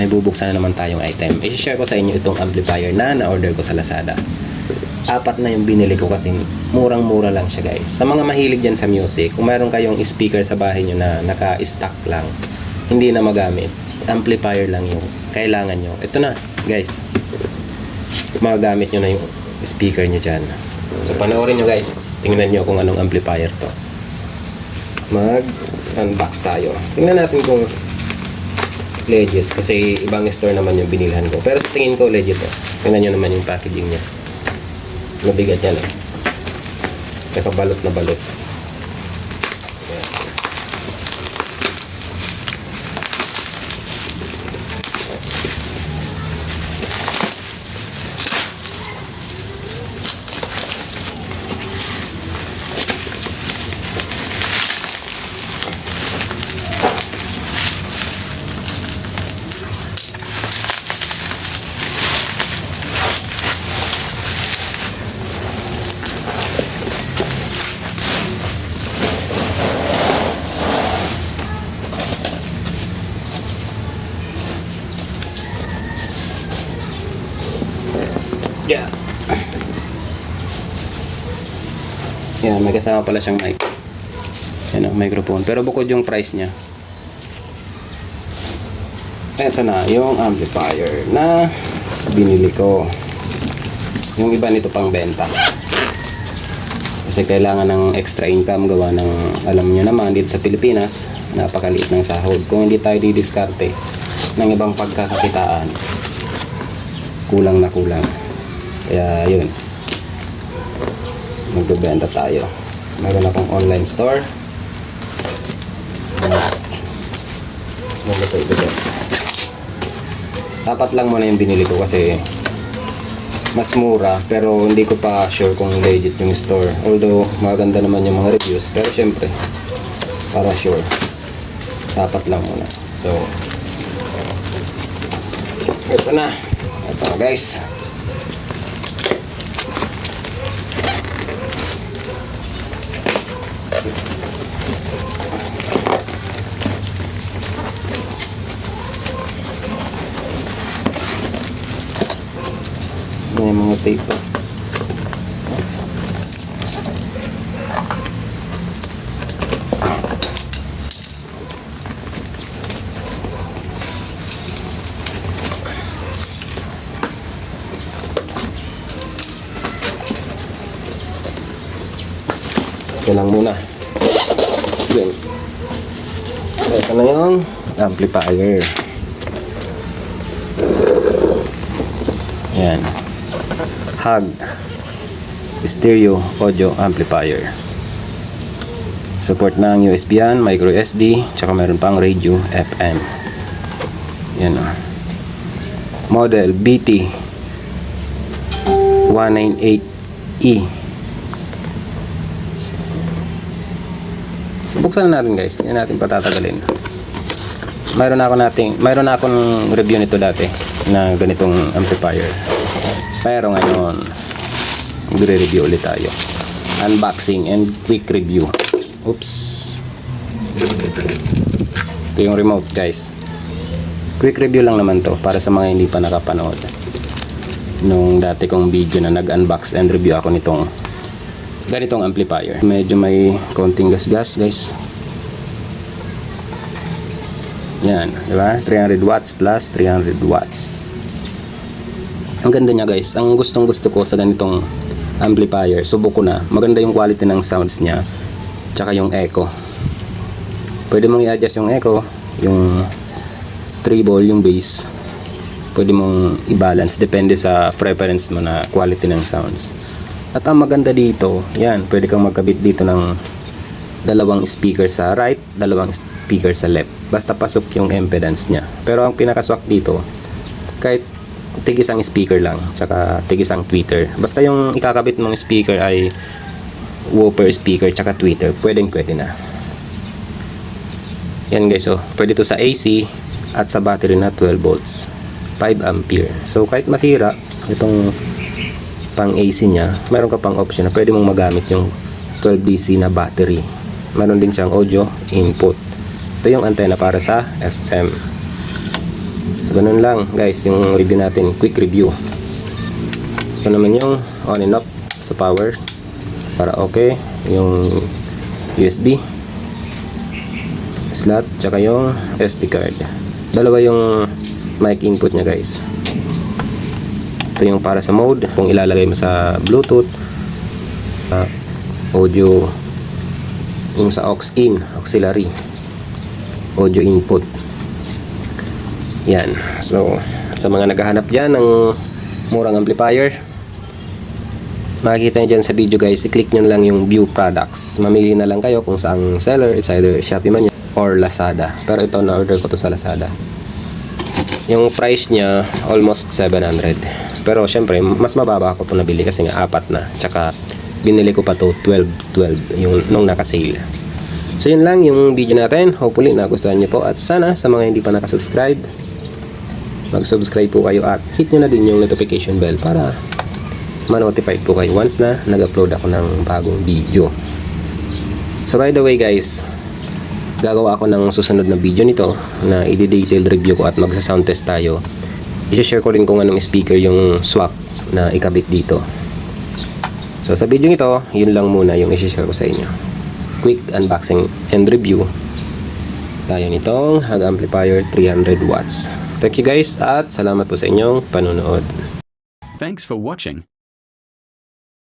May bubuksan na naman tayong item. I-share ko sa inyo itong amplifier na na-order ko sa Lazada. 4 na yung binili ko kasi murang-mura lang siya, guys. Sa mga mahilig dyan sa music, kung mayroon kayong speaker sa bahay nyo na naka-stock lang, hindi na magamit, amplifier lang yung kailangan nyo. Ito na, guys. Magagamit nyo na yung speaker nyo dyan. So, panoorin nyo, guys. Tingnan nyo kung anong amplifier to. Mag-unbox tayo. Tingnan natin kung legit, kasi ibang store naman yung binilhan ko, pero sa tingin ko legit. Tingnan nyo naman yung packaging nya, mabigat yan nakabalot na balot. Ayan. Yeah. Yan, may kasama pala siyang mic. Yan ang microphone. Pero bukod yung price niya. Eto na, yung amplifier na binili ko. Yung iba nito pang benta. Kasi kailangan ng extra income gawa ng, alam nyo naman, dito sa Pilipinas, napakaliit ng sahod. Kung hindi tayo didiskarte ng ibang pagkakakitaan, kulang na kulang. Kaya yun, magbebenta tayo. Meron akong online store. Dapat lang muna yung binili ko kasi mas mura, pero hindi ko pa sure kung legit yung store. Although maganda naman yung mga reviews, pero syempre para sure dapat lang muna. So ito na, ito guys. May mga tape pa. Ito lang muna. Then, ito na yung amplifier. Yan. Hug stereo audio amplifier. Support ng USB yan, micro SD, tsaka meron pang radio FM. Yan o. Model BT 198E. So buksan na natin, guys. Hindi natin patatagalin. Mayroon akong review nito dati na ganitong amplifier. Pero ngayon, magre-review ulit tayo. Unboxing and quick review. Oops. Ito yung remote, guys. Quick review lang naman to para sa mga hindi pa nakapanood nung dati kong video na nag-unbox and review ako nitong ganitong amplifier. Medyo may konting gas-gas, guys. Yan, di ba? 300 watts plus 300 watts. Ang ganda niya, guys. Ang gustong-gusto ko sa ganitong amplifier, subok ko na. Maganda yung quality ng sounds niya, tsaka yung echo. Pwede mong i-adjust yung echo, yung treble, yung bass. Pwede mong i-balance, depende sa preference mo na quality ng sounds. At ang maganda dito, yan, pwede kang magkabit dito ng dalawang speaker sa right, dalawang speaker sa left. Basta pasok yung impedance niya. Pero ang pinakaswak dito, kahit tig-isang speaker lang, tsaka tig-isang tweeter. Basta yung ikakabit mong speaker ay woofer speaker tsaka tweeter, pwede na. Yan, guys, oh. Pwede to sa AC at sa battery na 12 volts 5 ampere. So kahit masira itong pang AC nya, meron ka pang option na pwede mong magamit yung 12 DC na battery. Meron din siyang audio input. Ito yung antenna para sa FM. So So ganun lang guys yung review natin, quick review. Ito naman yung on and off sa power para okay, yung USB slot tsaka yung SD card. Dalawa yung mic input nya guys. Ito yung para sa mode kung ilalagay mo sa Bluetooth, audio, yung sa aux in, auxiliary audio input. Yan. So sa mga naghahanap dyan ng murang amplifier, makikita nyo dyan sa video guys, i-click nyo lang yung view products. Mamili na lang kayo kung saang seller, it's either Shopee man yan or Lazada. Pero ito na order ko to sa Lazada. Yung price nya almost 700. Pero syempre mas mababa ako to nabili kasi nga apat na. Tsaka binili ko pa to 12 yung nung naka-sale. So yun lang yung video natin. Hopefully nagustuhan nyo po, at sana sa mga hindi pa nakasubscribe, mag-subscribe po kayo at hit nyo na din yung notification bell para ma-notify po kayo once na nag-upload ako ng bagong video. So by the way guys, gagawa ako ng susunod na video nito na i-detailed review ko at magsa-sound test tayo. I-share ko rin kung anong speaker yung swak na ikabit dito. So sa video ito, yun lang muna yung i-share ko sa inyo. Quick unboxing and review tayo nitong Hag Amplifier 300 watts. Thank you guys at salamat po sa inyong panonood. Thanks for watching.